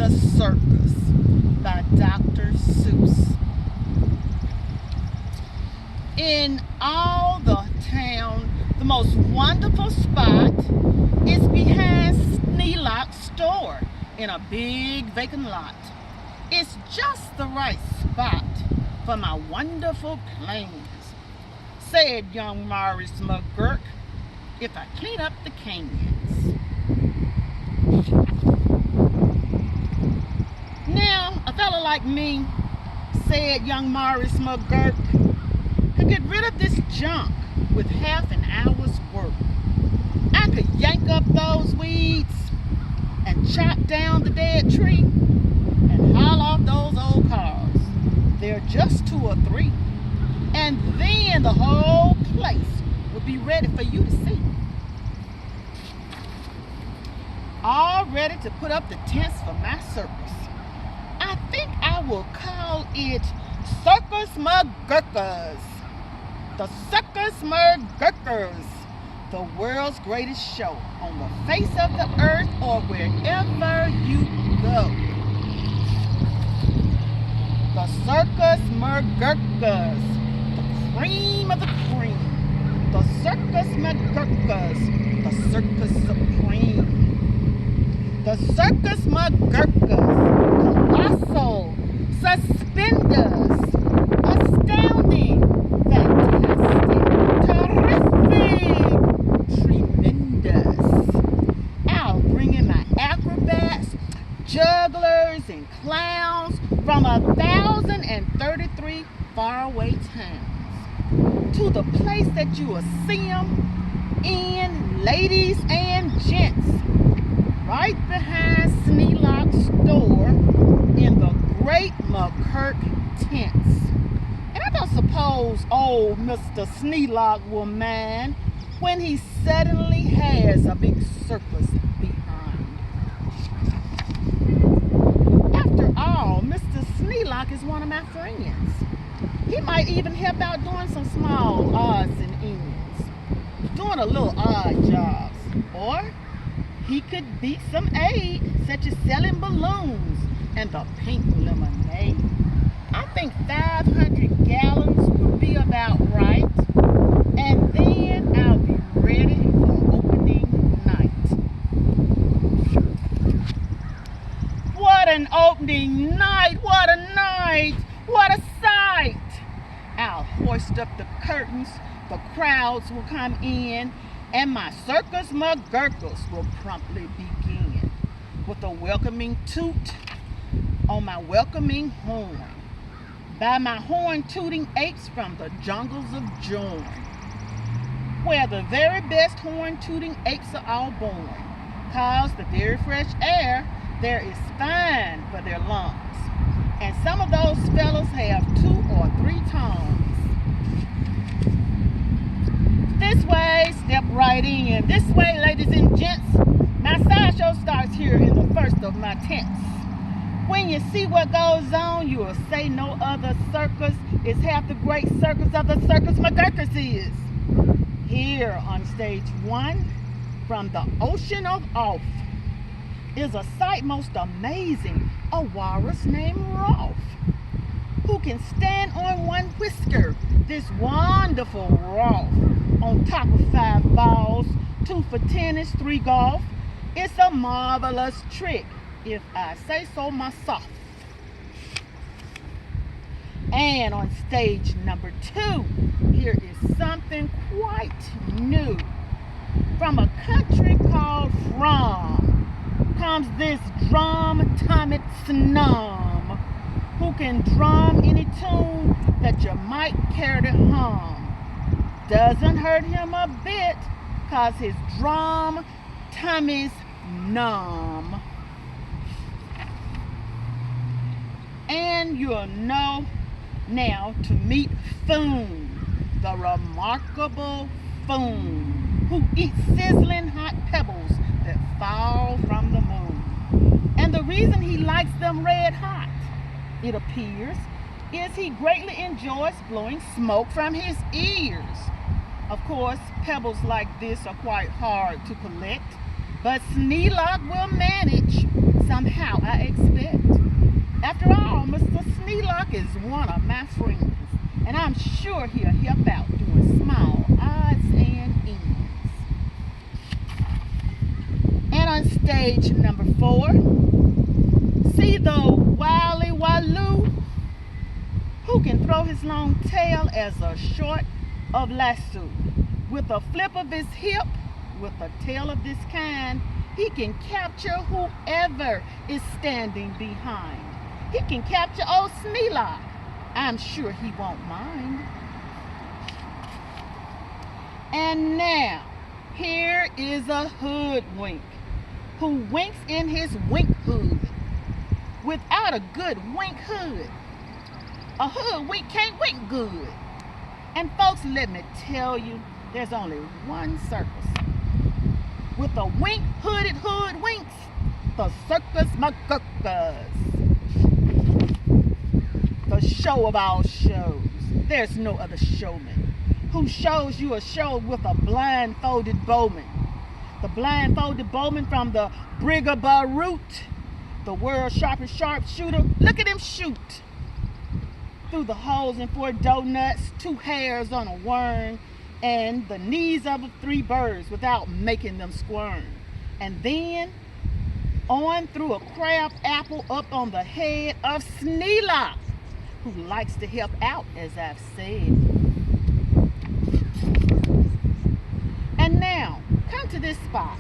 the Circus by Dr. Seuss. In all the town, the most wonderful spot is behind Sneelock's store in a big vacant lot. It's just the right spot for my wonderful plans, said young Maurice McGurk, if I clean up the cans. Now, a fella like me, said young Maurice McGurk, could get rid of this junk with half an hour's work. I could yank up those weeds and chop down the dead tree and haul off those old cars. They're just 2 or 3. And then the whole place would be ready for you to see. All ready to put up the tents for my circus. I think I will call it Circus McGurkers. The Circus McGurkers, the world's greatest show on the face of the earth or wherever you go. The Circus McGurkers, the cream of the cream. The Circus McGurkers, the circus supreme. The Circus McGurkers, colossal, suspenders, astounding, fantastic, terrific, tremendous. I'll bring in my acrobats, jugglers, and clowns from 1,033 faraway towns to the place that you will see them in, ladies and gents, right behind Sneelock's store in the Great McGurk tents. And I don't suppose old Mr. Sneelock will mind when he suddenly has a big circus behind. After all, Mr. Sneelock is one of my friends. He might even help out doing some small odds and ends, doing a little odd jobs. Or he could be some aid, such as selling balloons and the pink lemonade. I think 500 gallons would be about right. And then I'll be ready for opening night. What an opening night! What a night! What a sight! I'll hoist up the curtains, the crowds will come in, and my Circus McGurkers will promptly begin with a welcoming toot on my welcoming horn by my horn-tooting apes from the jungles of Jorn, where the very best horn-tooting apes are all born, 'cause the very fresh air there is fine for their lungs, and some of those fellas have 2 or 3 tongues. This way, step right in. This way, ladies and gents, my sideshow starts here in the first of my tents. When you see what goes on, you will say no other circus is half the great circus of the Circus McGurkers is. Here on stage 1, from the ocean of off, is a sight most amazing, a walrus named Rolf, who can stand on one whisker, this wonderful Rolf, on top of 5 balls, 2 for tennis, 3 golf. It's a marvelous trick, if I say so myself. And on stage number 2, here is something quite new. From a country called From comes this drum-tummied snum, who can drum any tune that you might care to hum. Doesn't hurt him a bit, 'cause his drum tummy's numb. And you'll know now to meet Foon, the remarkable Foon, who eats sizzling hot pebbles that fall from the moon. And the reason he likes them red hot, it appears, is he greatly enjoys blowing smoke from his ears. Of course, pebbles like this are quite hard to collect, But Sneelock will manage somehow, I expect. After all, Mr. Sneelock is one of my friends, and I'm sure he'll help out doing small odds and ends. And on stage number 4, see the Wily Waloo, who can throw his long tail as a short of lasso. With a flip of his hip, with a tail of this kind, he can capture whoever is standing behind. He can capture old Sneelock. I'm sure he won't mind. And now, here is a hoodwink who winks in his wink hood without a good wink hood. A hoodwink can't wink good. And folks, let me tell you, there's only one circus with the wink hooded hoodwinks, the Circus McGurkus. The show of all shows. There's no other showman who shows you a show with a blindfolded bowman. The blindfolded bowman from the Brigaba route, the world's sharpest sharpshooter. Look at him shoot through the holes in 4 donuts, 2 hairs on a worm, and the knees of 3 birds without making them squirm. And then on through a crab apple up on the head of Sneelock, who likes to help out, as I've said. And now, come to this spot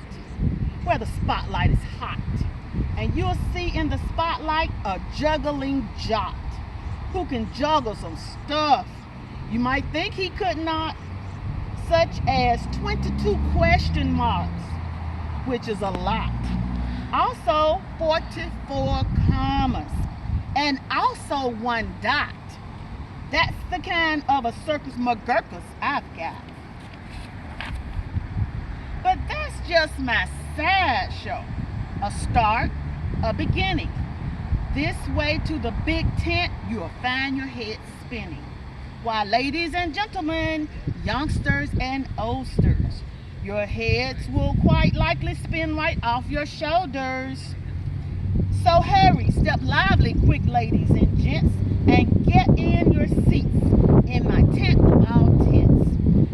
where the spotlight is hot, and you'll see in the spotlight a juggling jot who can juggle some stuff you might think he could not, such as 22 question marks, which is a lot. Also 44 commas, and also 1 dot. That's the kind of a Circus McGurkus I've got. But that's just my sideshow. A start, a beginning. This way to the big tent, you'll find your head spinning. While ladies and gentlemen, youngsters and oldsters, your heads will quite likely spin right off your shoulders. So hurry, step lively, quick, ladies and gents, and get in your seats in my tent of all tents.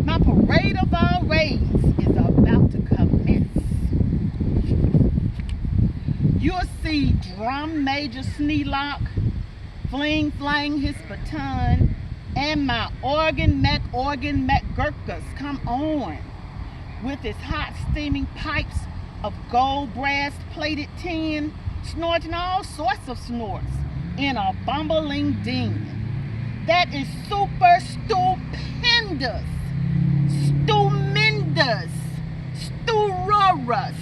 My parade of all raids is about to commence. You'll see Drum Major Sneelock fling his baton, and my organ McGurkus come on with his hot steaming pipes of gold brass plated tin, snorting all sorts of snorts in a bumbling din that is super stupendous, stupendous, stupendous.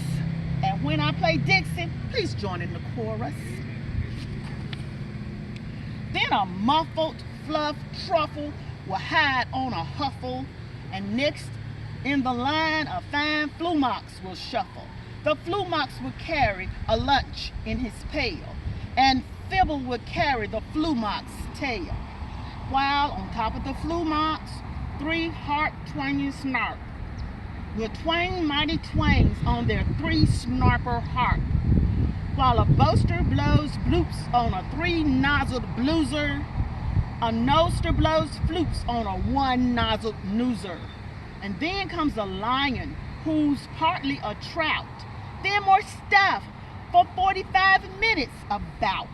And when I play Dixie, please join in the chorus. Then a muffled fluff truffle will hide on a huffle, and next in the line a fine Flumox will shuffle. The Flumox will carry a lunch in his pail, and Fibble will carry the Flumox tail, while on top of the Flumox 3 heart-twanging snark will twang mighty twangs on their 3 snarper harp, while a boaster blows bloops on a 3-nozzled blueser, a noster blows flutes on a 1-nozzled noozer. And then comes a lion who's partly a trout, then more stuff for 45 minutes about.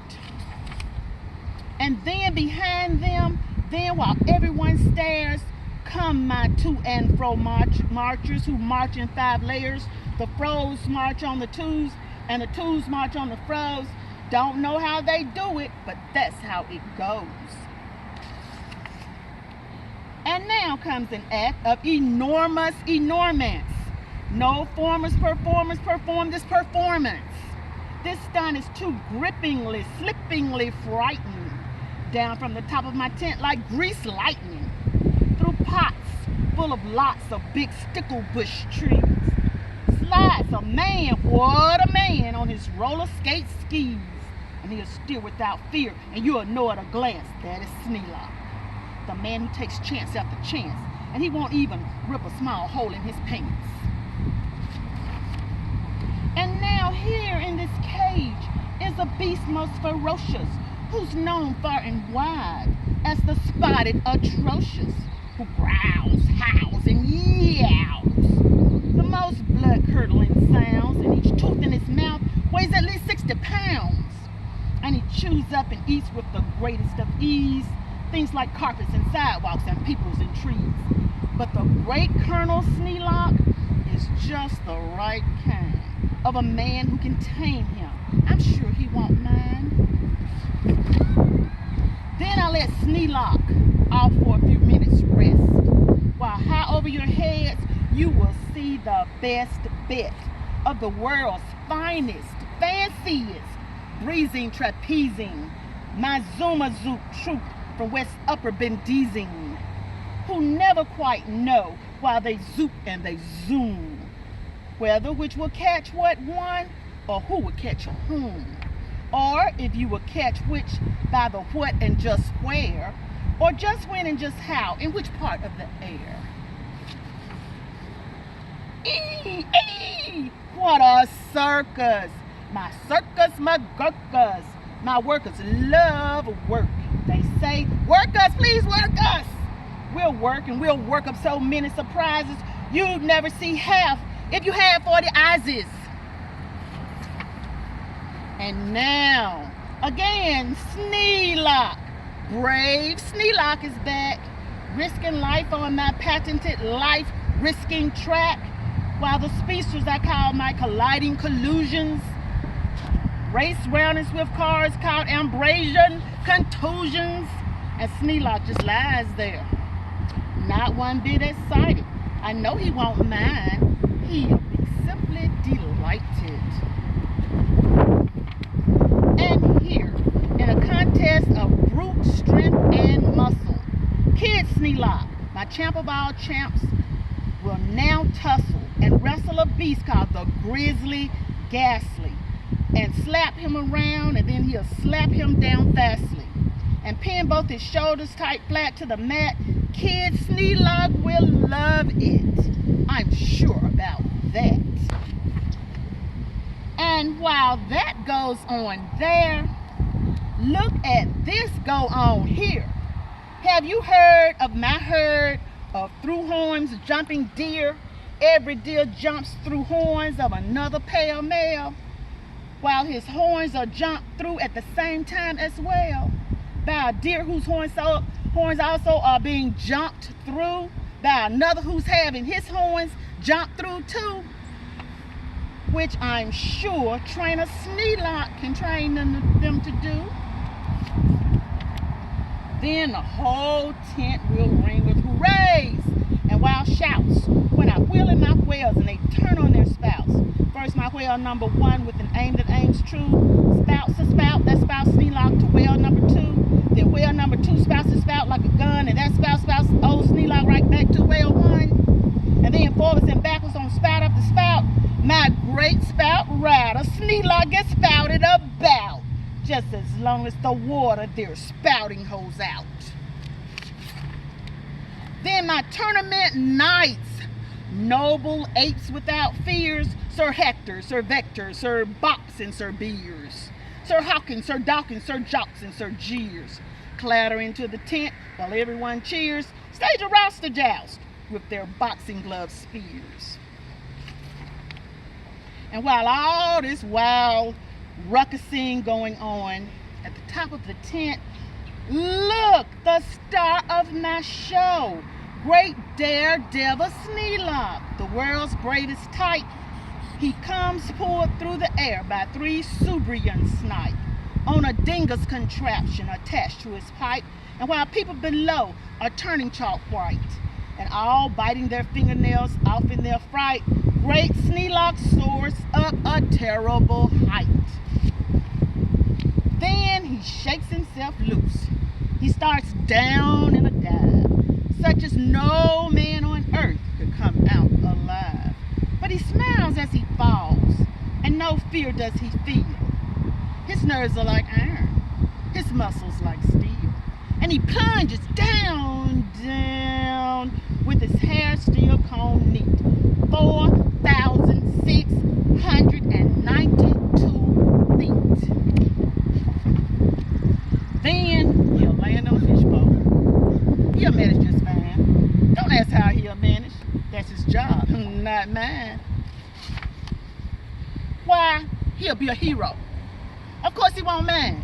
And then behind them, then while everyone stares, come my to and fro marchers who march in 5 layers. The fro's march on the twos, and the twos march on the fro's. Don't know how they do it, but that's how it goes. And now comes an act of enormous enormance. No performers perform this performance. This stunt is too grippingly, slippingly frightening. Down from the top of my tent like grease lightning, through pots full of lots of big sticklebush trees, slides a man, what a man, on his roller skate skis. And he'll steer without fear, and you'll know at a glance that is Sneelock, the man who takes chance after chance, and he won't even rip a small hole in his pants. is a beast most ferocious, who's known far and wide as the spotted atrocious, who growls, howls, and yowls. The most blood-curdling sounds, and each tooth in his mouth weighs at least 60 pounds. And he chews up and eats with the greatest of ease things like carpets and sidewalks and peoples and trees. But the great Colonel Sneelock is just the right kind of a man who can tame him. I'm sure he won't mind. Then I let Sneelock off for a few minutes rest, while high over your heads you will see the best bit of the world's finest, fanciest, breezing, trapezing, my Zuma Zoop troop from West Upper Bendizing, who never quite know why they zoop and they zoom, whether which will catch what one or who will catch whom, or if you will catch which by the what and just where, or just when and just how, in which part of the air. What a circus! My circus, my gurkas, my workers love work. They say, work us, please work us. We'll work and we'll work up so many surprises you'd never see half if you had 40 eyes. And now, again, Sneelock. Brave Sneelock is back, risking life on my patented life-risking track, while the speedsters I call my colliding collusions race round in swift cars called abrasion contusions, and Sneelock just lies there, not one bit excited. I know he won't mind. He'll be simply delighted. And here, in a contest of brute strength and muscle, Kid Sneelock, my champ of all champs, will now tussle and wrestle a beast called the Grizzly Ghastly, and slap him around, and then he'll slap him down fastly, and pin both his shoulders tight flat to the mat. Kid Sneelock will love it. I'm sure about that. And while that goes on there, look at this go on here. Have you heard of my herd of through horns jumping deer? Every deer jumps through horns of another pale male, while his horns are jumped through at the same time as well by a deer whose horns also are being jumped through by another who's having his horns jumped through too, which I'm sure trainer Sneelock can train them to do. Then the whole tent will ring with hoorays and wild shouts when I wheel in my whales and they turn on their spouts. First my whale number one with an aim that aims true, spouts a spout, that spouts Sneelock to whale number two. Then whale number two spouts a spout like a gun, and that spouts old Sneelock right back to whale one. And then forwards and backwards on spout after spout, my great spout rider Sneelock gets spouted about, just as long as the water they're spouting holds out. Then my tournament knights, noble apes without fears, Sir Hector, Sir Vector, Sir Box, and Sir Beers, Sir Hawkins, Sir Dawkins, Sir Jocks, and Sir Jeers, clatter into the tent while everyone cheers, stage a roster joust with their boxing glove spears. And while all this wild ruckusing going on, at the top of the tent, look, the star of my show, great daredevil Sneelock, the world's bravest type. He comes pulled through the air by 3 Subrian snipe on a dingus contraption attached to his pipe, and while people below are turning chalk white and all biting their fingernails off in their fright, great Sneelock soars up a terrible height. Then he shakes himself loose. He starts down in a dive, such as no man on earth could come out alive. But he smiles as he falls, and no fear does he feel. His nerves are like iron, his muscles like steel, and he plunges down, down, with his hair still combed neat. 4,692 feet. not mind. Why? He'll be a hero. Of course he won't mind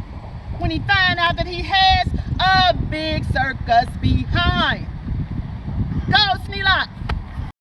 when he find out that he has a big circus behind. Go, Sneelock.